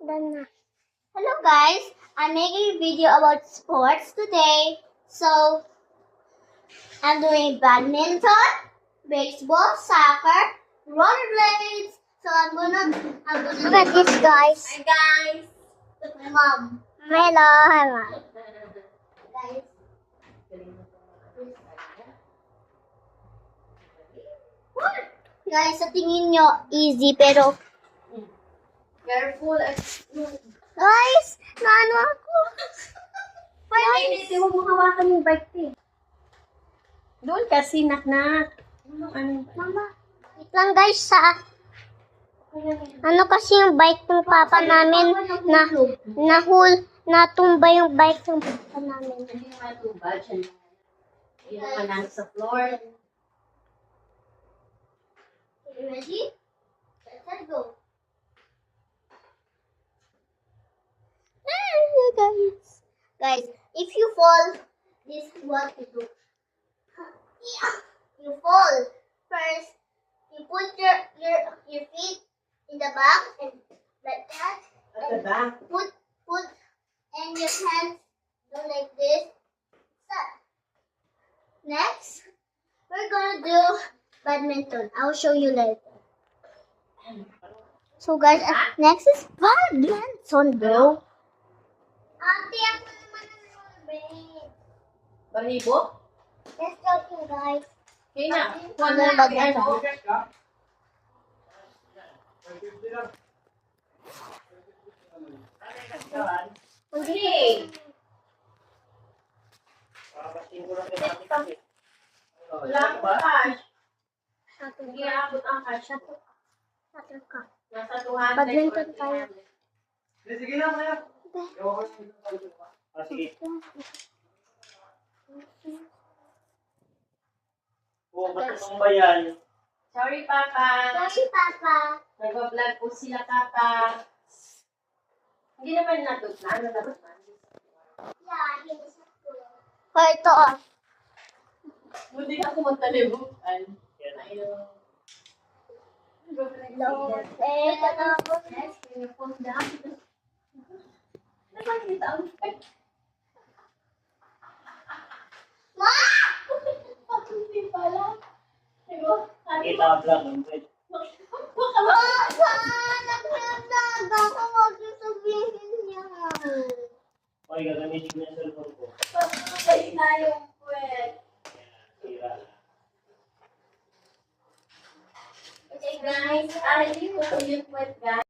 Done na. Hello guys, I'm making a video about sports today. So, I'm doing badminton, baseball, soccer, rollerblades. So look at this guys. Hi guys! Look my mom. Hello, hello. Guys. What? Guys, sa tingin nyo, easy pero Careful. guys, naano ako. Hindi mo hawakan yung bike eh. Doon kasi nak-nak. Mama, wait lang guys sa ano kasi yung bike ng papa namin natumba yung bike ng papa namin. Hindi naman tubad. Hindi naman nasa floor. Okay, ready? Let's go. Guys, if you fall, this is what you do. Yeah, you fall. First, you put your feet in the back and like that. At the back. Put and your hands go like this. Stop. Next, we're gonna do badminton. I'll show you later. So guys, next is badminton, bro. Ate, ako naman ang rollerblade. Balibo? Just joking, guys. Okay na. Ano yung badminton? Okay. Wala akong cash. Hindi aabot ang cash. Shuttle ka. Nasa 200. Badminton tayo. Sige lang, kaya. Sige. Oo, matutong ba yan? Sorry, Papa. Sorry, Papa. Nag-vlog po sila, Papa. Hindi naman natutla. Ano naman? Oh, ito oh. Hindi ako magtalibukan. Ayun. Hello. Ito na ako. Yes, yung phone down. Nakakita ang Ma! hindi pala. Diba? Kita ka lang. Ma! Saan? Nagpinagdag ako. Huwag niyo sabihin niya. Okay, gagamitin ko yung cellphone ko. Patay na yung puwet. Sira. Okay guys, aral ko yung puwet guys.